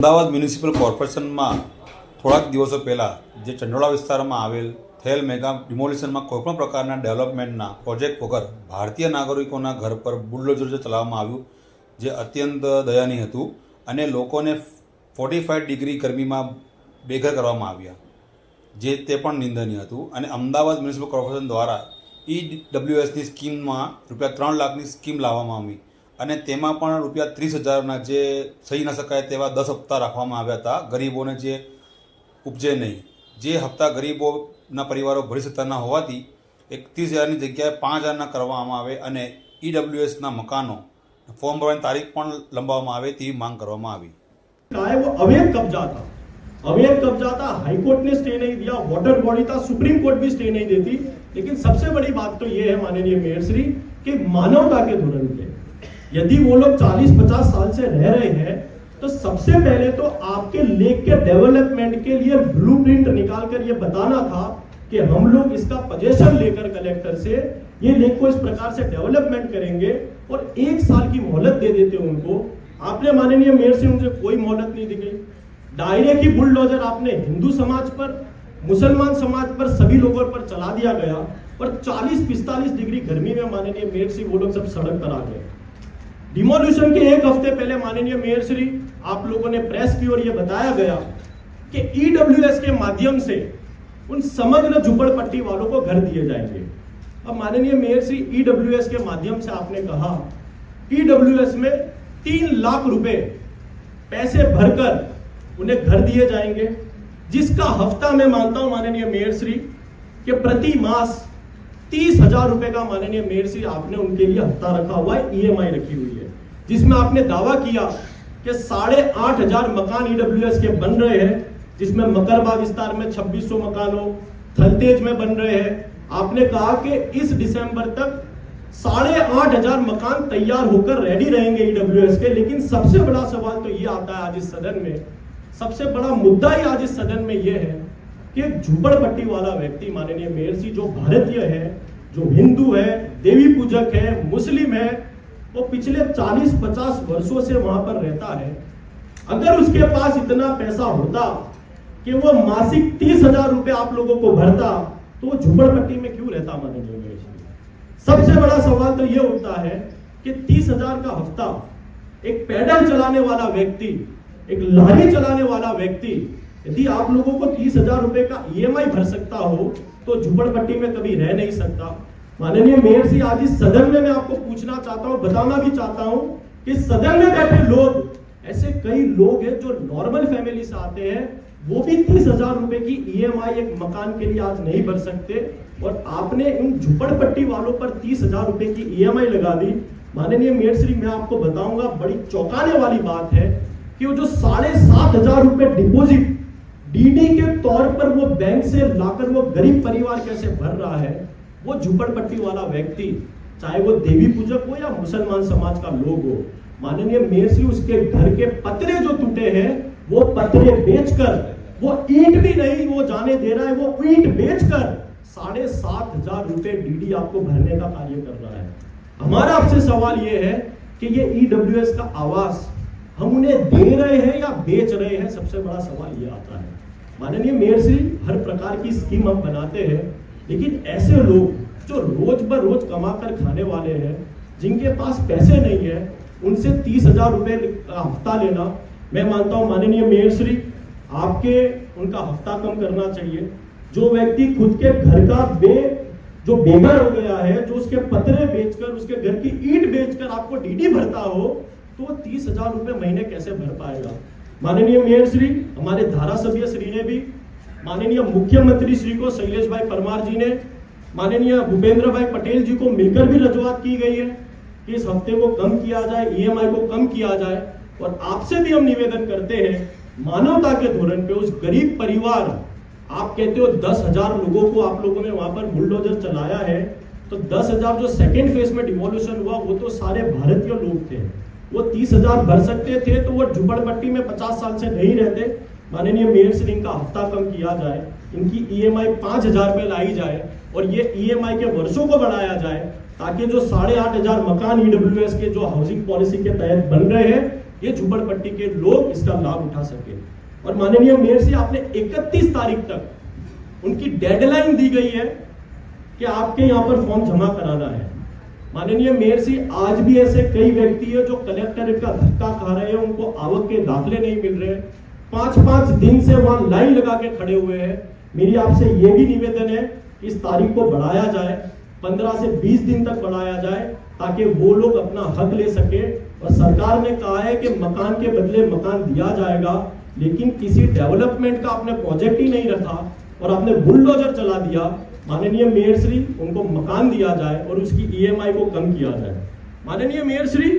Ahmedabad municipal કોર્પોરેશનમાં થોડાક દિવસો પહેલાં જે ચંડોળા વિસ્તારમાં આવેલ થયેલ મેગા ડિમોલિશનમાં કોઈપણ પ્રકારના ડેવલપમેન્ટના પ્રોજેક્ટ વગર ભારતીય નાગરિકોના ઘર પર બુલડોઝર જે ચલાવવામાં આવ્યું જે અત્યંત દયનીય હતું અને લોકોને 45 ડિગ્રી ગરમીમાં બેઘર કરવામાં આવ્યા જે તે પણ નિંદનીય હતું અને અમદાવાદ મ્યુનિસિપલ કોર્પોરેશન દ્વારા EWSની સ્કીમમાં ₹3 લાખની સ્કીમ લાવવામાં આવી અને તેમાં પણ ₹30,000ના જે સહી ન શકાય તેવા 10 હપ્તા રાખવામાં આવ્યા હતા ગરીબોને જે ઉપજે નહીં જે હપ્તા ગરીબોના પરિવારો ભરી શકતા ન હોવાથી 31,000ની જગ્યાએ 5,000ના કરવામાં આવે અને EWSના મકાનો ફોર્મ ભરવાની તારીખ પણ લંબાવવામાં આવે તેવી માંગ કરવામાં આવી। वो अवैध कब्जा था, हाई कोर्ट ने स्टे नहीं दिया, वाटर बॉडी था, सुप्रीम कोर्ट भी स्टे नहीं देती। लेकिन सबसे बड़ी बात तो ये है माननीय मेयर श्री कि मानवता के धुरन पे यदि वो लोग 40-50 साल से रह रहे हैं तो सबसे पहले तो आपके लेक के डेवलपमेंट के लिए ब्लूप्रिंट निकाल कर ये बताना था कि हम लोग इसका पोजीशन लेकर कलेक्टर से ये लेक को इस प्रकार से डेवलपमेंट करेंगे और 1 साल की मोहलत दे देते उनको। आपने माननीय मेयर से उनसे कोई मोहलत नहीं दी गई। डायरेक्ट ही बुलडोजर आपने हिंदू समाज पर, मुसलमान समाज पर, सभी लोगों पर चला दिया गया और 40-45 डिग्री गर्मी में माननीय मेयर श्री वो लोग सब सड़क पर आ गए। डिमोल्यूशन के 1 हफ्ते पहले माननीय मेयर श्री आप लोगों ने प्रेस की ओर ये बताया गया कि EWS के माध्यम से उन समग्र झुपड़पट्टी वालों को घर दिए जाएंगे। अब माननीय मेयर श्री EWS के माध्यम से आपने कहा EWS में 3 लाख रुपए पैसे भरकर उन्हें घर दिए जाएंगे, जिसका हफ्ता मैं मानता हूं माननीय मेयर श्री कि प्रति मास 30,000 रुपए का माननीय मेयर श्री आपने उनके लिए हफ्ता रखा हुआ है, EMI रखी हुई है, जिसमें आपने दावा किया कि 8,500 मकान EWS के बन रहे हैं, जिसमें मकरबा विस्तार में 2600 मकानों, थलतेज में बन रहे हैं। आपने कहा कि इस दिसंबर तक 8,500 मकान तैयार होकर रेडी रहेंगे EWS के। लेकिन सबसे बड़ा सवाल तो ये आता है आज इस सदन में, सबसे बड़ा मुद्दा ही आज इस सदन में ये है कि झुपड़पट्टी वाला व्यक्ति माननीय मेयर जी जो भारतीय है, जो हिंदू है, देवी पूजक है, मुस्लिम है, वो पिछले 40-50 वर्षों से वहां पर रहता है। अगर उसके पास इतना पैसा होता कि वो मासिक 30,000 रुपए आप लोगों को भरता तो वो झुपड़पट्टी में क्यों रहता माननीय मेयर जी? सबसे बड़ा सवाल तो ये उठता है कि 30,000 का हफ्ता एक पैडल चलाने वाला व्यक्ति, एक लारी चलाने वाला व्यक्ति यदि आप लोगों को 30,000 रुपए का EMI भर सकता हो तो झुपड़पट्टी में कभी रह नहीं सकता। माननीय मेयर जी आज इस सदन में मैं आपको पूछना चाहता हूं, बताना भी चाहता हूं कि सदन में बैठे लोग, ऐसे कई लोग हैं जो नॉर्मल फैमिली से आते हैं, वो भी 30,000 रुपए की EMI एक मकान के लिए आज नहीं भर सकते और आपने इन झुपड़पट्टी वालों पर 30,000 रुपए की EMI लगा दी। माननीय मेयर श्री मैं आपको बताऊंगा बड़ी चौंकाने वाली बात है कि वो जो 7,500 रुपए डिपॉजिट DD के तौर पर वो बैंक से लाकर वो गरीब परिवार कैसे भर रहा है, वो झुपड़पट्टी वाला व्यक्ति चाहे वो देवी पूजक हो या मुसलमान समाज का लोग हो, माननीय मेयर श्री उसके घर के पतरे जो टूटे हैं वो पतरे बेचकर, वो ईंट भी नहीं वो जाने दे रहा है, वो ईंट बेचकर 7,500 रुपए DD आपको भरने का कार्य कर रहा है। हमारा आपसे सवाल ये है कि ये EWS का आवास हम उन्हें दे रहे हैं या बेच रहे हैं? सबसे बड़ा सवाल ये आता है। माननीय मेयर श्री हर प्रकार की स्कीम हम बनाते हैं, लेकिन ऐसे लोग जो रोज ब रोज कमा कर खाने वाले हैं, जिनके पास पैसे नहीं है, उनसे 30,000 रुपए का हफ्ता लेना, मैं मानता हूं माननीय मेयर श्री आपके उनका हफ्ता कम करना चाहिए। जो व्यक्ति खुद के घर का जो बेघर हो गया है, जो उसके पतरे बेचकर, उसके घर की ईंट बेचकर आपको DD भरता हो तो 30,000 रुपए महीने कैसे भर पाएगा? माननीय मेयर श्री हमारे धारासभ्य श्री ने भी, माननीय मुख्यमंत्री श्री को शैलेश भाई परमार जी ने, माननीय भूपेंद्र भाई पटेल जी को मिलकर भी रजूआत की गई है कि इस हफ्ते को कम किया जाए, EMI को कम किया जाए। और आपसे भी हम निवेदन करते हैं मानवता के धोरण पे उस गरीब परिवार, आप कहते हो 10,000 लोगों को आप लोगों ने वहां पर बुलडोजर चलाया है, तो 10,000 जो सेकेंड फेज में डिमोल्यूशन हुआ वो तो सारे भारतीय लोग थे, वो 30,000 भर सकते थे तो वो झुपड़पट्टी में 50 साल से नहीं रहते। माननीय मेयर श्री इनका हफ्ता कम किया जाए, इनकी EMI 5,000 पे लाई जाए और ये EMI के वर्षों को बढ़ाया जाए ताकि जो 8,500 मकान EWS के जो हाउसिंग पॉलिसी के तहत बन रहे हैं ये झुपड़पट्टी के लोग इसका लाभ उठा सके। और माननीय मेयर से आपने 31 तारीख तक उनकी डेडलाइन दी गई है कि आपके यहाँ पर फॉर्म जमा कराना है। माननीय मेयर जी, आज भी ऐसे कई व्यक्ति है जो कलेक्टरेट का धक्का खा रहे हैं, उनको आवक के दाखले नहीं मिल रहे, 5-5 दिन से वहां लाइन लगा के खड़े हुए हैं। मेरी आपसे ये भी निवेदन है, इस तारीख को बढ़ाया जाए, 15 से 20 दिन तक बढ़ाया जाए, ताकि वो लोग अपना हक ले सके। और सरकार ने कहा है कि मकान के बदले मकान दिया जाएगा, लेकिन किसी डेवलपमेंट का आपने प्रोजेक्ट ही नहीं रखा और आपने बुलडोजर चला दिया। माननीय मेयर श्री, उनको मकान दिया जाए और उसकी EMI को कम किया जाए। माननीय मेयर श्री,